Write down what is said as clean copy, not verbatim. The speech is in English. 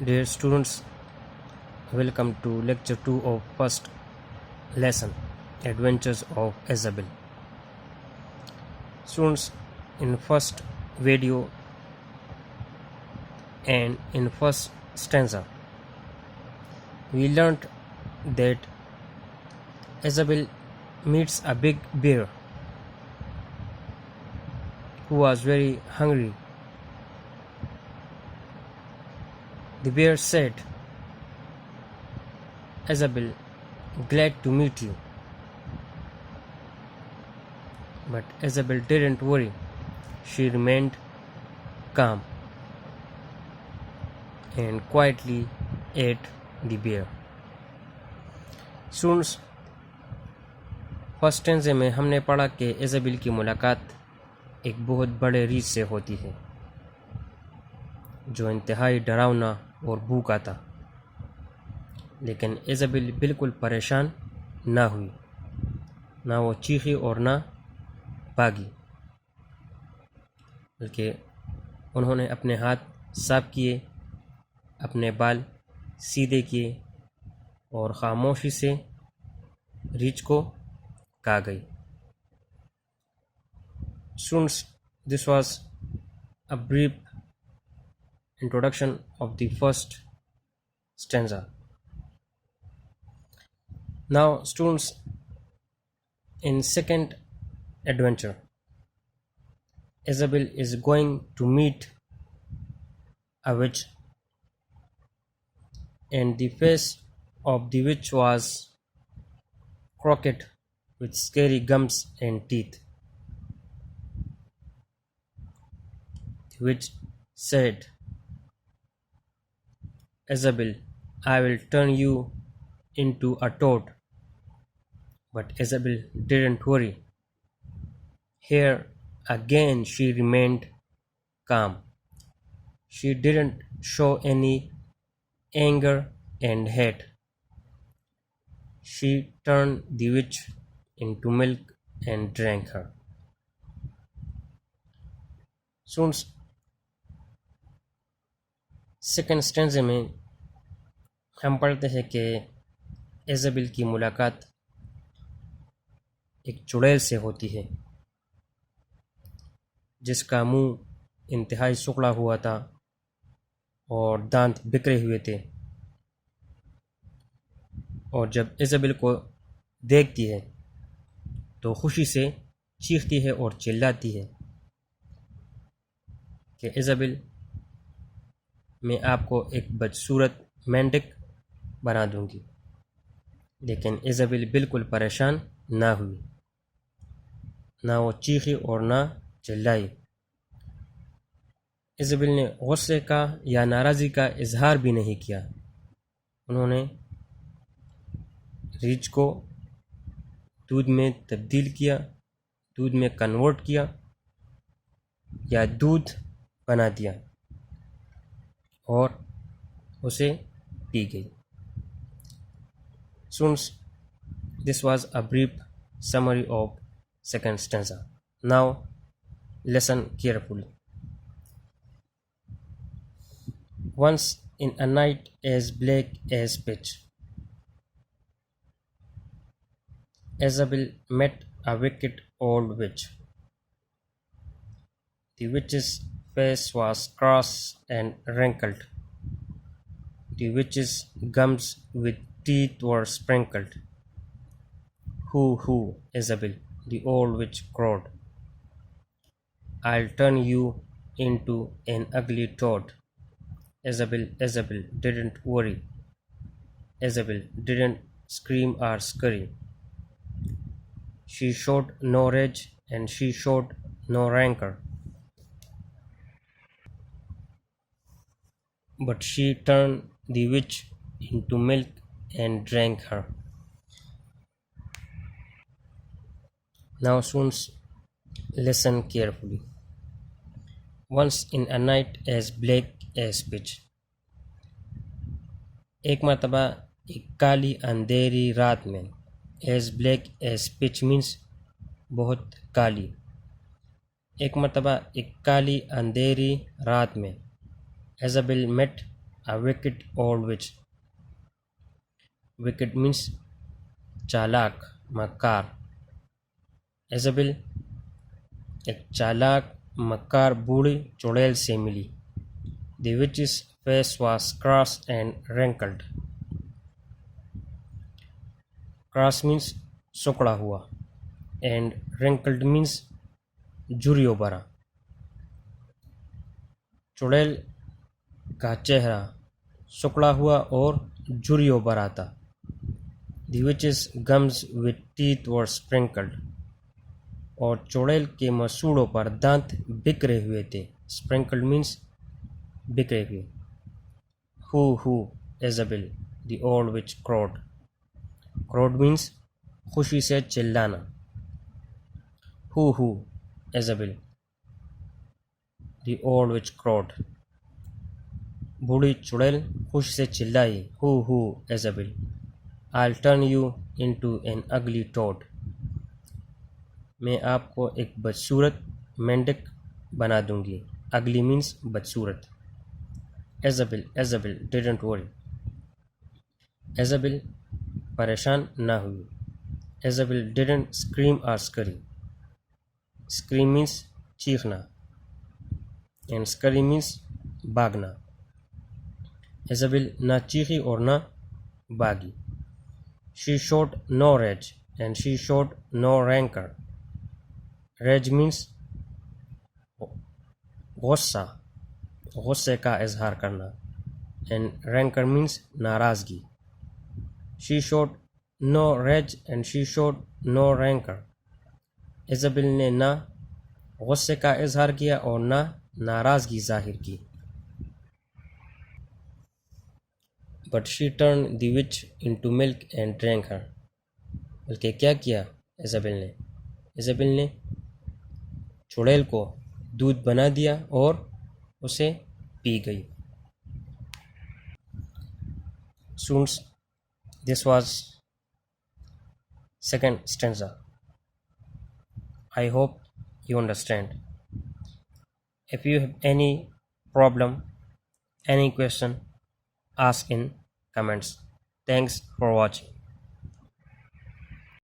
Dear students, welcome to lecture 2 of first lesson, Adventures of Isabel. Students, in first video and in first stanza, we learned that Isabel meets a big bear who was very hungry. The bear said, "Isabel, glad to meet you." But Isabel didn't worry. She remained calm and quietly ate the bear. Students, first stanza में हमने पढ़ा कि Isabel की मुलाकात एक बहुत बड़े रीछ से होती है जो इंतहाई डरावना और भूखा था। लेकिन इज़ाबेल बिल्कुल परेशान ना हुई, ना वो चीखी और ना भागी, बल्कि उन्होंने अपने हाथ साफ किए, अपने बाल सीधे किए और खामोशी से रीछ को कहा गई। Students, this was a brief introduction of the first stanza. Now, students, in second adventure, Isabel is going to meet a witch, and the face of the witch was crooked with scary gums and teeth. The witch said, "Isabel, I will turn you into a toad." But Isabel didn't worry. Here again she remained calm. She didn't show any anger and hate. She turned the witch into milk and drank her. Students, second stanza में हम पढ़ते हैं कि Isabel की मुलाकात एक चुड़ैल से होती है जिसका मुंह इंतहाई सुखड़ा हुआ था और दांत बिखरे हुए थे, और जब इज़ाबेल को देखती है तो खुशी से चीखती है और चिल्लाती है कि इज़ाबेल, मैं आपको एक बदसूरत मेंढक बना दूंगी। लेकिन इज़ाबेल बिल्कुल परेशान ना हुई, ना वो चीखी और ना चिल्लाई। इज़ाबेल ने गुस्से का या नाराज़गी का इजहार भी नहीं किया। उन्होंने रीछ को दूध में तब्दील किया, दूध में कन्वर्ट किया या दूध बना दिया और उसे पी गई। Students, this was a brief summary of second stanza. Now listen carefully. Once in a night as black as pitch, Isabel met a wicked old witch. The witch's face was cross and wrinkled. The witch's gums with teeth were sprinkled. Who, Isabel, the old witch crowed. I'll turn you into an ugly toad. Isabel didn't worry. Isabel didn't scream or scurry. She showed no rage and she showed no rancor. But she turned the witch into milk and drank her. Now, students, listen carefully. Once in a night as black as pitch. एक मरतबा एक काली अंधेरी रात में, as black as pitch means बहुत काली। एक मरतबा एक काली अंधेरी रात में, Isabel met A wicked old witch. Wicked means चालाक, मक्कार. इज़ाबेल एक चालाक मक्कार बूढ़ी चुड़ैल से मिली. The witch's face was crossed and wrinkled. Cross means सुकड़ा हुआ and wrinkled means झुर्रियों भरा. चुड़ैल का चेहरा सुकड़ा हुआ और झुर्रियों भरा था. The witch's gums with teeth were sprinkled. और चुड़ैल के मसूड़ों पर दांत बिखरे हुए थे. Sprinkled means बिखरे हुए. Hoo, Isabel, the old witch crowed. Crowed means खुशी से चिल्लाना. Hoo, Isabel, the old witch crowed. बूढ़ी चुड़ैल खुशी से चिल्लाई. Hoo, Isabel, I'll turn you into an ugly toad. मैं आपको एक बदसूरत मेंढक बना दूंगी. Ugly means बदसूरत. Isabel didn't worry. Isabel परेशान ना हुई. Isabel didn't scream or scurry. Scream means चीखना and scurry means भागना. Isabel ना चीखी और ना भागी. She showed no rage and she showed no rancor. Rage means गुस्सा, गुस्से का इजहार करना and rancor means नाराज़गी. She showed no rage and she showed no rancor. Isabel ने ना गुस्से का इजहार किया और ना नाराज़गी जाहिर की. But she turned the witch into milk and drank her. बल्कि क्या किया इज़ाबेल ने? इज़ाबेल ने चुड़ैल को दूध बना दिया और उसे पी गई. Students, this was second stanza. I hope you understand. If you have any problem, any question, ask in comments. Thanks for watching.